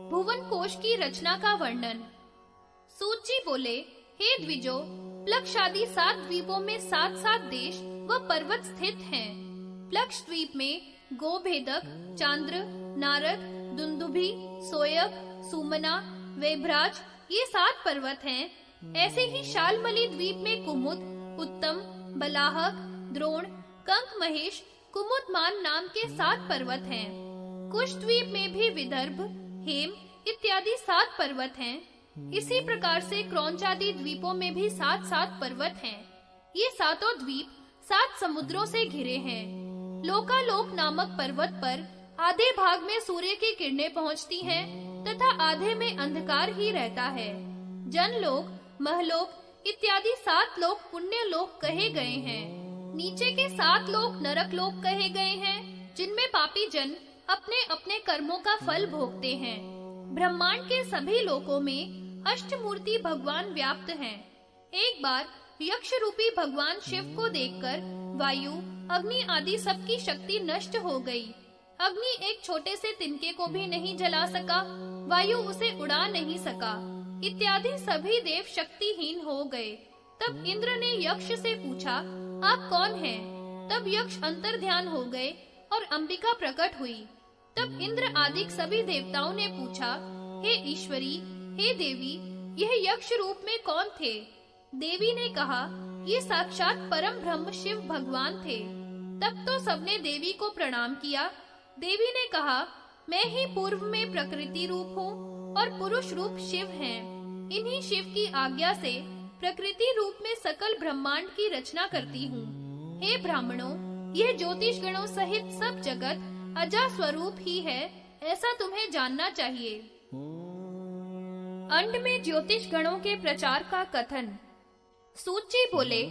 भुवन कोश की रचना का वर्णन। सूत जी बोले, हे द्विजो, प्लक्ष आदि 7 द्वीपों में 7-7 देश व पर्वत स्थित हैं। प्लक्ष द्वीप में गोभेदक, चांद्र, नारद, दुंदुभि, सोयग, सुमना, वेभराज ये 7 पर्वत हैं। ऐसे ही शालमली द्वीप में कुमुद, उत्तम, बलाहक, द्रोण, कंक महेश, कुमुदमान नाम के 7 पर्वत हैं। कुश द्वीप में भी विदर्भ, हेम इत्यादि 7 पर्वत हैं। इसी प्रकार से क्रौंचादि द्वीपों में भी 7-7 पर्वत हैं। ये 7 द्वीप 7 समुद्रों से घिरे हैं। लोकालोक नामक पर्वत पर आधे भाग में सूर्य की किरणें पहुंचती हैं तथा आधे में अंधकार ही रहता है। जनलोक, महलोक इत्यादि 7 लोक पुण्य लोक कहे गए हैं। नीचे के 7 लोक नरक लोक कहे गए हैं, जिनमें पापी जन अपने अपने कर्मों का फल भोगते हैं। ब्रह्मांड के सभी लोकों में अष्टमूर्ति भगवान व्याप्त हैं। एक बार यक्ष रूपी भगवान शिव को देखकर वायु, अग्नि आदि सबकी शक्ति नष्ट हो गई। अग्नि एक छोटे से तिनके को भी नहीं जला सका, वायु उसे उड़ा नहीं सका, इत्यादि सभी देव शक्तिहीन हो गए। तब इंद्र ने यक्ष से पूछा, आप कौन हैं? तब यक्ष अंतर्ध्यान हो गए और अंबिका प्रकट हुई। तब इंद्र आदि सभी देवताओं ने पूछा, हे ईश्वरी, हे देवी, यह यक्ष रूप में कौन थे? देवी ने कहा, ये साक्षात परम ब्रह्म शिव भगवान थे। तब तो सबने देवी को प्रणाम किया। देवी ने कहा, मैं ही पूर्व में प्रकृति रूप हूँ और पुरुष रूप शिव हैं। इन्हीं शिव की आज्ञा से प्रकृति रूप में सकल ब्रह्मांड की रचना करती हूँ। हे ब्राह्मणों, यह ज्योतिष गणों सहित सब जगत अजा स्वरूप ही है, ऐसा तुम्हें जानना चाहिए। अंड में ज्योतिष गणों के प्रचार का कथन। सूत जी बोले,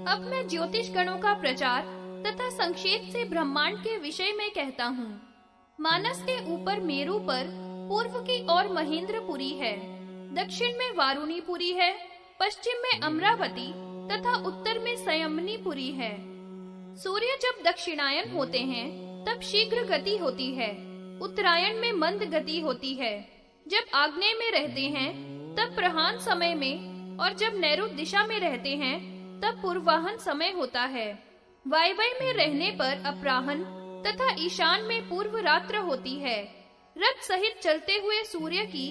अब मैं ज्योतिष गणों का प्रचार तथा संक्षेप से ब्रह्मांड के विषय में कहता हूँ। मानस के ऊपर मेरु पर पूर्व की ओर महेंद्रपुरी है, दक्षिण में वारुणीपुरी है, पश्चिम में अमरावती तथा उत्तर में संयमनीपुरी है। सूर्य जब दक्षिणायन होते हैं तब शीघ्र गति होती है, उत्तरायण में मंद गति होती है। जब आग्नेय में रहते हैं तब प्रहान समय में, और जब नैऋत्य दिशा में रहते हैं तब पूर्वाहन समय होता है। वायव्य में रहने पर अपराहन तथा ईशान में पूर्व रात्र होती है। रथ सहित चलते हुए सूर्य की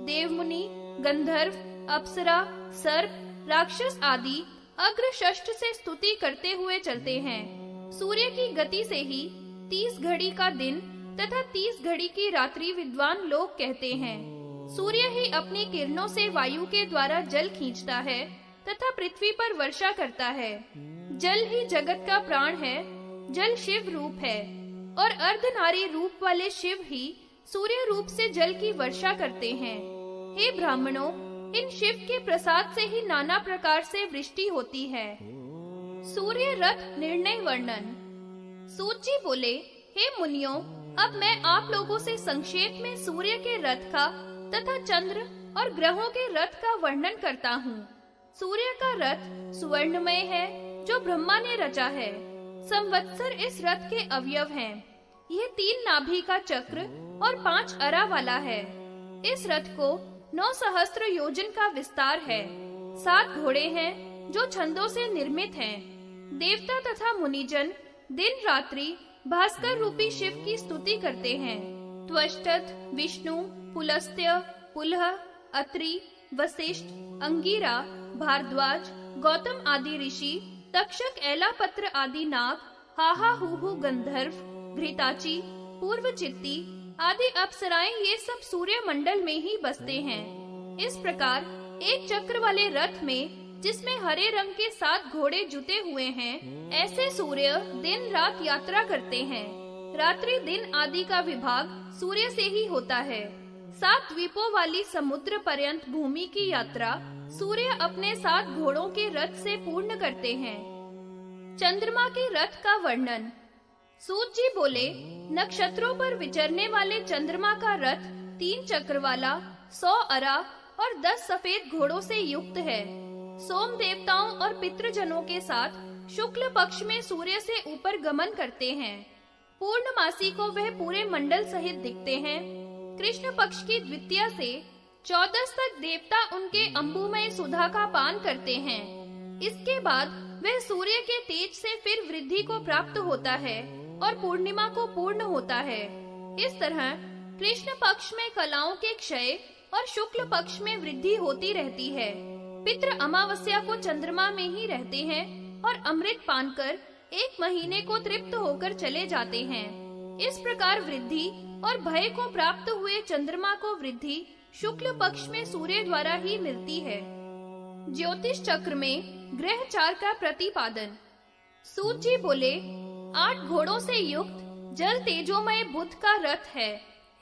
देवमुनि, गंधर्व, अप्सरा, सर्प, राक्षस आदि अग्र षष्ठ से स्तुति करते हुए चलते हैं। सूर्य की गति से ही 30 घड़ी का दिन तथा 30 घड़ी की रात्रि विद्वान लोग कहते हैं। सूर्य ही अपनी किरणों से वायु के द्वारा जल खींचता है तथा पृथ्वी पर वर्षा करता है। जल ही जगत का प्राण है, जल शिव रूप है और अर्धनारी रूप वाले शिव ही सूर्य रूप से जल की वर्षा करते हैं। हे ब्राह्मणों, इन शिव के प्रसाद से ही नाना प्रकार से वृष्टि होती है। सूर्य रथ निर्णय वर्णन। सूत जी बोले, हे मुनियों, अब मैं आप लोगों से संक्षेप में सूर्य के रथ का तथा चंद्र और ग्रहों के रथ का वर्णन करता हूँ। सूर्य का रथ सुवर्णमय है, जो ब्रह्मा ने रचा है। संवत्सर इस रथ के अवयव हैं। यह 3 नाभि का चक्र और 5 अरा वाला है। इस रथ को 9 सहस्त्र योजन का विस्तार है। 7 घोड़े हैं जो छंदों से निर्मित हैं। देवता तथा मुनिजन दिन रात्रि भास्कर रूपी शिव की स्तुति करते हैं। त्वष्टथ, विष्णु, पुलस्त्य, पुलह, अत्रि, वशिष्ठ, अंगिरा, भारद्वाज, गौतम आदि ऋषि, तक्षक, एलापत्र आदि नाग, हाहा हुहु गंधर्व, घृताची, पूर्वचित्ती आदि अप्सराएं ये सब सूर्य मंडल में ही बसते हैं। इस प्रकार एक चक्र वाले रथ में, जिसमें हरे रंग के 7 घोड़े जुते हुए हैं, ऐसे सूर्य दिन रात यात्रा करते हैं। रात्रि दिन आदि का विभाग सूर्य से ही होता है। 7 द्वीपों वाली समुद्र पर्यंत भूमि की यात्रा सूर्य अपने 7 घोड़ों के रथ से पूर्ण करते हैं। चंद्रमा के रथ का वर्णन। सूत जी बोले, नक्षत्रों पर विचरने वाले चंद्रमा का रथ 3 चक्र वाला, 100 अरा और 10 सफेद घोड़ों से युक्त है। सोम देवताओं और पितृजनों के साथ शुक्ल पक्ष में सूर्य से ऊपर गमन करते हैं। पूर्णमासी को वह पूरे मंडल सहित दिखते हैं। कृष्ण पक्ष की द्वितीया से 14 तक देवता उनके अंबुमय सुधा का पान करते हैं। इसके बाद वह सूर्य के तेज से फिर वृद्धि को प्राप्त होता है और पूर्णिमा को पूर्ण होता है। इस तरह कृष्ण पक्ष में कलाओं के क्षय और शुक्ल पक्ष में वृद्धि होती रहती है। पितृ अमावस्या को चंद्रमा में ही रहते हैं और अमृत पान कर 1 महीने को तृप्त होकर चले जाते हैं। इस प्रकार वृद्धि और भय को प्राप्त हुए चंद्रमा को वृद्धि शुक्ल पक्ष में सूर्य द्वारा ही मिलती है। ज्योतिष चक्र में ग्रह चार का प्रतिपादन। सूत जी बोले, 8 घोड़ों से युक्त जल तेजोमय बुध का रथ है।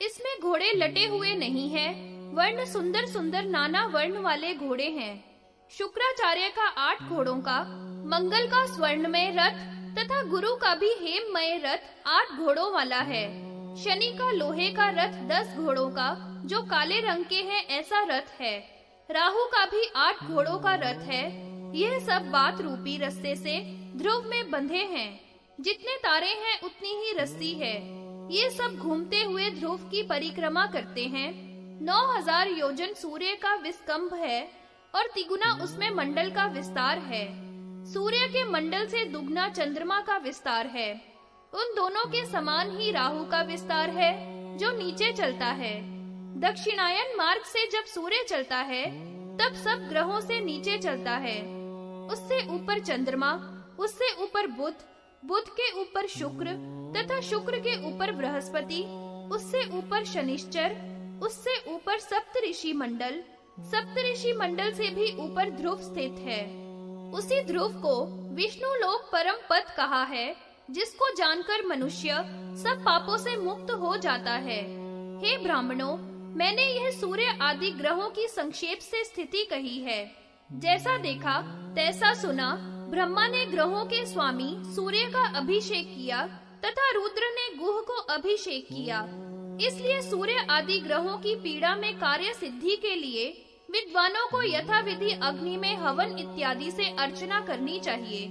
इसमें घोड़े लटे हुए नहीं है, वर्ण सुंदर सुंदर नाना वर्ण वाले घोड़े हैं। शुक्राचार्य का 8 घोड़ों का, मंगल का स्वर्णमय रथ तथा गुरु का भी हेममय रथ 8 घोड़ों वाला है। शनि का लोहे का रथ 10 घोड़ों का, जो काले रंग के हैं, ऐसा रथ है। राहु का भी 8 घोड़ों का रथ है। यह सब बात रूपी रस्से से ध्रुव में बंधे हैं। जितने तारे हैं उतनी ही रस्सी है। ये सब घूमते हुए ध्रुव की परिक्रमा करते हैं। 9000 योजन सूर्य का विस्कंभ है और तिगुना उसमें मंडल का विस्तार है। सूर्य के मंडल से दुगना चंद्रमा का विस्तार है। उन दोनों के समान ही राहु का विस्तार है, जो नीचे चलता है। दक्षिणायन मार्ग से जब सूर्य चलता है, तब सब ग्रहों से नीचे चलता है। उससे ऊपर चंद्रमा, उससे ऊपर बुध, बुध के ऊपर शुक्र तथा शुक्र के ऊपर बृहस्पति, उससे ऊपर शनिश्चर, उससे ऊपर सप्तऋषि मंडल, सप्तऋषि मंडल से भी ऊपर ध्रुव स्थित है। उसी ध्रुव को विष्णु लोक परम पद कहा है, जिसको जानकर मनुष्य सब पापों से मुक्त हो जाता है। हे ब्राह्मणों, मैंने यह सूर्य आदि ग्रहों की संक्षेप से स्थिति कही है। जैसा देखा तैसा सुना। ब्रह्मा ने ग्रहों के स्वामी सूर्य का अभिषेक किया तथा रुद्र ने गुह को अभिषेक किया। इसलिए सूर्य आदि ग्रहों की पीड़ा में कार्य सिद्धि के लिए विद्वानों को यथाविधि अग्नि में हवन इत्यादि से अर्चना करनी चाहिए।